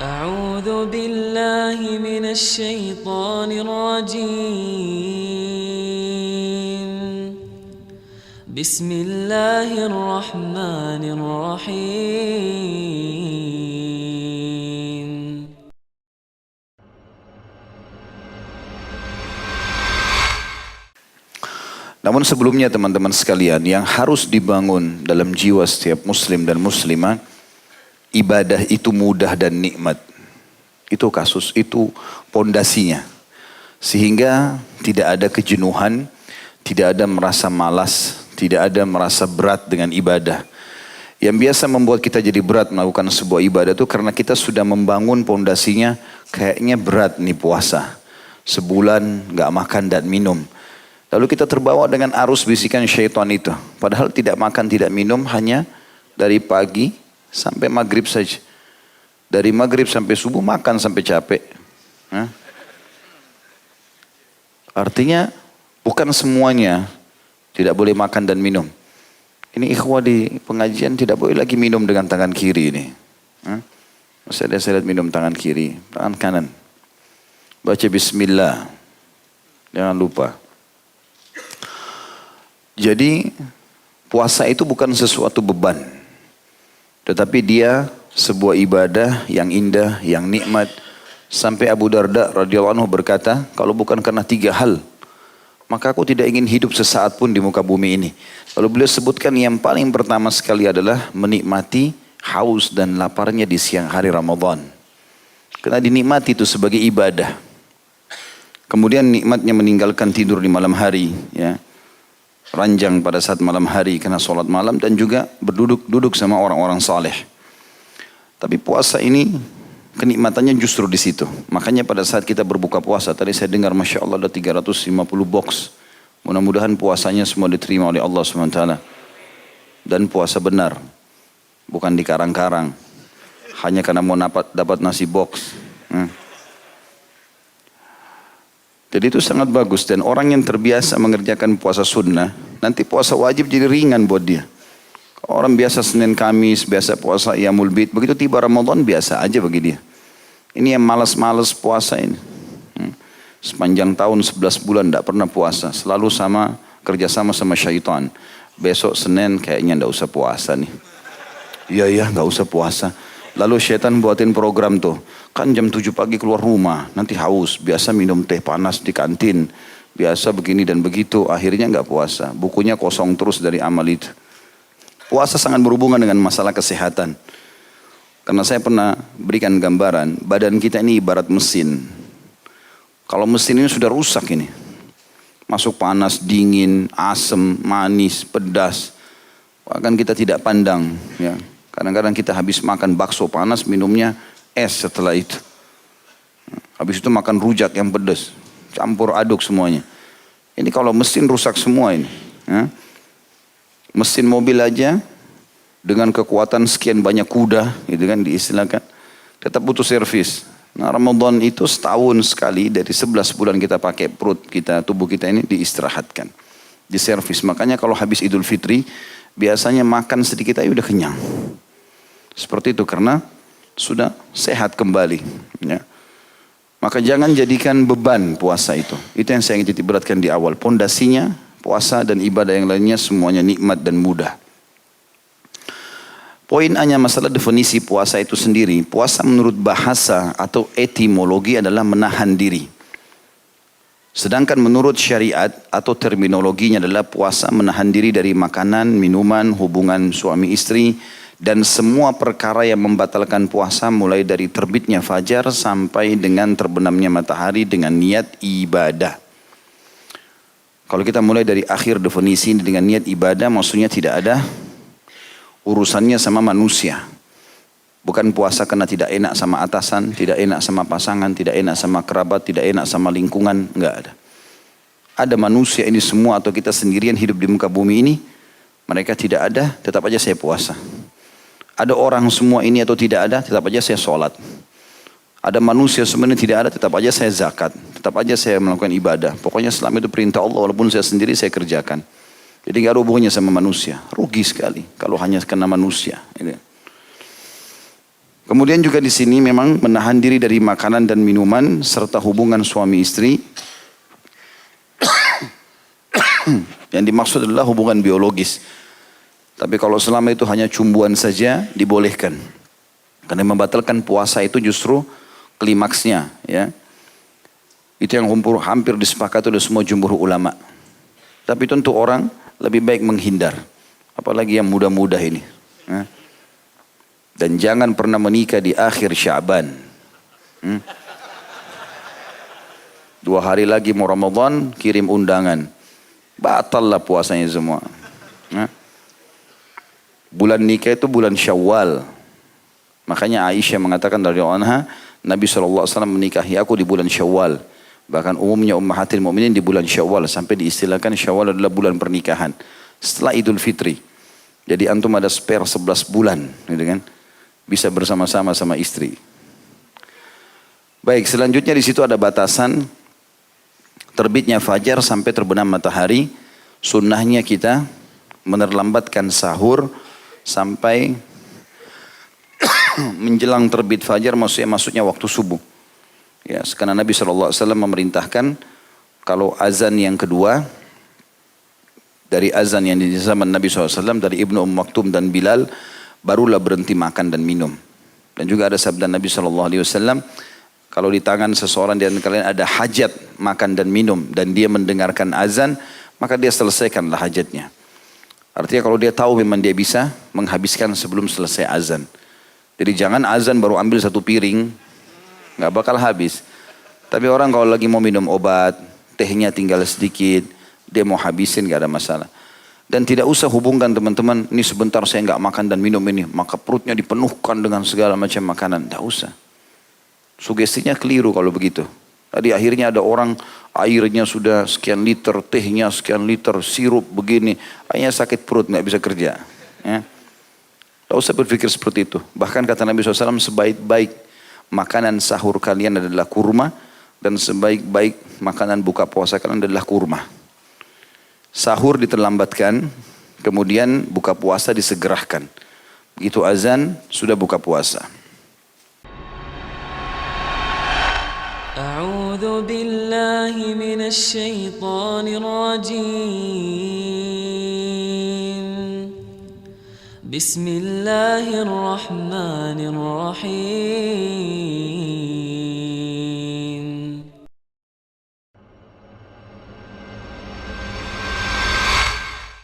أعوذ بالله من الشيطان الرجيم بسم الله الرحمن الرحيم Namun sebelumnya teman-teman sekalian, yang harus dibangun dalam jiwa setiap muslim dan muslimah, ibadah itu mudah dan nikmat. Itu kasus, itu pondasinya. Sehingga tidak ada kejenuhan, tidak ada merasa malas, tidak ada merasa berat dengan ibadah. Yang biasa membuat kita jadi berat melakukan sebuah ibadah itu karena kita sudah membangun pondasinya, kayaknya berat nih puasa. Sebulan gak makan dan minum. Lalu kita terbawa dengan arus bisikan syaitan itu. Padahal tidak makan, tidak minum hanya dari pagi sampai maghrib saja. Dari maghrib sampai subuh makan sampai capek. Artinya bukan semuanya tidak boleh makan dan minum. Ini ikhwah di pengajian tidak boleh lagi minum dengan tangan kiri ini. Masih ada saya lihat minum tangan kiri, tangan kanan. Baca bismillah. Jangan lupa. Jadi puasa itu bukan sesuatu beban. Tetapi dia sebuah ibadah yang indah, yang nikmat. Sampai Abu Darda radhiyallahu anhu berkata, kalau bukan karena 3 hal, maka aku tidak ingin hidup sesaat pun di muka bumi ini. Lalu beliau sebutkan yang paling pertama sekali adalah menikmati haus dan laparnya di siang hari Ramadan. Karena dinikmati itu sebagai ibadah. Kemudian nikmatnya meninggalkan tidur di malam hari, ya. Ranjang pada saat malam hari karena sholat malam dan juga duduk sama orang-orang saleh. Tapi puasa ini kenikmatannya justru di situ. Makanya pada saat kita berbuka puasa, tadi saya dengar Masya Allah ada 350 box. Mudah-mudahan puasanya semua diterima oleh Allah SWT. Dan puasa benar, bukan di karang-karang. Hanya karena mau dapat nasi box. Jadi itu sangat bagus dan orang yang terbiasa mengerjakan puasa sunnah, nanti puasa wajib jadi ringan buat dia. Orang biasa Senin Kamis, biasa puasa Iyamul Bid, begitu tiba Ramadan biasa aja bagi dia. Ini yang malas-malas puasa ini. Sepanjang tahun 11 bulan tidak pernah puasa, selalu kerjasama sama syaitan. Besok Senin kayaknya tidak usah puasa nih. Iya nggak usah puasa. Lalu syaitan buatin program tuh. Kan jam 7 pagi keluar rumah, nanti haus. Biasa minum teh panas di kantin. Biasa begini dan begitu. Akhirnya nggak puasa. Bukunya kosong terus dari amal itu. Puasa sangat berhubungan dengan masalah kesehatan. Karena saya pernah berikan gambaran. Badan kita ini ibarat mesin. Kalau mesin ini sudah rusak ini. Masuk panas, dingin, asam, manis, pedas. Bahkan kita tidak pandang. Ya. Kadang-kadang kita habis makan bakso panas, minumnya es setelah itu. Habis itu makan rujak yang pedas. Campur aduk semuanya. Ini kalau mesin rusak semua ini. Ya. Mesin mobil aja dengan kekuatan sekian banyak kuda, gitu kan diistilahkan, tetap butuh servis. Nah Ramadan itu setahun sekali dari 11 bulan kita pakai perut kita, tubuh kita ini diistirahatkan. Diservis. Makanya kalau habis Idul Fitri, biasanya makan sedikit aja udah kenyang. Seperti itu karena sudah sehat kembali. Ya. Maka jangan jadikan beban puasa itu. Itu yang saya ingin titik beratkan di awal. Pondasinya puasa dan ibadah yang lainnya semuanya nikmat dan mudah. Poin hanya masalah definisi puasa itu sendiri. Puasa menurut bahasa atau etimologi adalah menahan diri. Sedangkan menurut syariat atau terminologinya adalah puasa menahan diri dari makanan, minuman, hubungan suami istri, dan semua perkara yang membatalkan puasa mulai dari terbitnya fajar sampai dengan terbenamnya matahari dengan niat ibadah. Kalau kita mulai dari akhir definisi dengan niat ibadah maksudnya tidak ada urusannya sama manusia. Bukan puasa karena tidak enak sama atasan, tidak enak sama pasangan, tidak enak sama kerabat, tidak enak sama lingkungan, enggak ada. Ada manusia ini semua atau kita sendirian hidup di muka bumi ini, mereka tidak ada, tetap aja saya puasa. Ada orang semua ini atau tidak ada, tetap aja saya sholat. Ada manusia sebenarnya tidak ada, tetap aja saya zakat. Tetap aja saya melakukan ibadah. Pokoknya selama itu perintah Allah, walaupun saya sendiri saya kerjakan. Jadi gak ada hubungannya sama manusia. Rugi sekali kalau hanya karena manusia. Kemudian juga di sini memang menahan diri dari makanan dan minuman serta hubungan suami istri. Yang dimaksud adalah hubungan biologis. Tapi kalau selama itu hanya cumbuan saja dibolehkan. Karena membatalkan puasa itu justru klimaksnya, ya. Itu yang hampir disepakati oleh semua jumhur ulama. Tapi tentu orang lebih baik menghindar. Apalagi yang muda-muda ini. Ya. Dan jangan pernah menikah di akhir Sya'ban. 2 hari lagi mau Ramadan, kirim undangan. Batal lah puasanya semua. Bulan nikah itu bulan Syawal. Makanya Aisyah mengatakan dari anha, Nabi SAW menikahi aku di bulan Syawal. Bahkan umumnya ummahatil mu'minin di bulan Syawal. Sampai diistilahkan Syawal adalah bulan pernikahan. Setelah Idul Fitri. Jadi antum ada spare 11 bulan. Gitu kan? Bisa bersama-sama sama istri. Baik, selanjutnya di situ ada batasan terbitnya fajar sampai terbenam matahari. Sunnahnya kita menerlambatkan sahur sampai menjelang terbit fajar, maksudnya waktu subuh. Ya, karena Nabi SAW memerintahkan kalau azan yang kedua dari azan yang di zaman Nabi SAW dari Ibnu Maktum dan Bilal, barulah berhenti makan dan minum. Dan juga ada sabda Nabi SAW, kalau di tangan seseorang di antara kalian ada hajat makan dan minum dan dia mendengarkan azan, maka dia selesaikanlah hajatnya. Artinya kalau dia tahu memang dia bisa menghabiskan sebelum selesai azan. Jadi jangan azan baru ambil 1 piring, nggak bakal habis. Tapi orang kalau lagi mau minum obat, tehnya tinggal sedikit, dia mau habisin nggak ada masalah. Dan tidak usah hubungkan teman-teman, ini sebentar saya nggak makan dan minum ini, maka perutnya dipenuhkan dengan segala macam makanan. Tidak usah. Sugestinya keliru kalau begitu. Tadi akhirnya ada orang airnya sudah sekian liter, tehnya sekian liter, sirup begini, akhirnya sakit perut nggak bisa kerja. Ya. Tidak usah berpikir seperti itu. Bahkan kata Nabi SAW, sebaik-baik makanan sahur kalian adalah kurma, dan sebaik-baik makanan buka puasa kalian adalah kurma. Sahur diterlambatkan, kemudian buka puasa disegerakan. Begitu azan, sudah buka puasa. A'udzu billahi minasy syaithanir rajim. Bismillahirrahmanirrahim.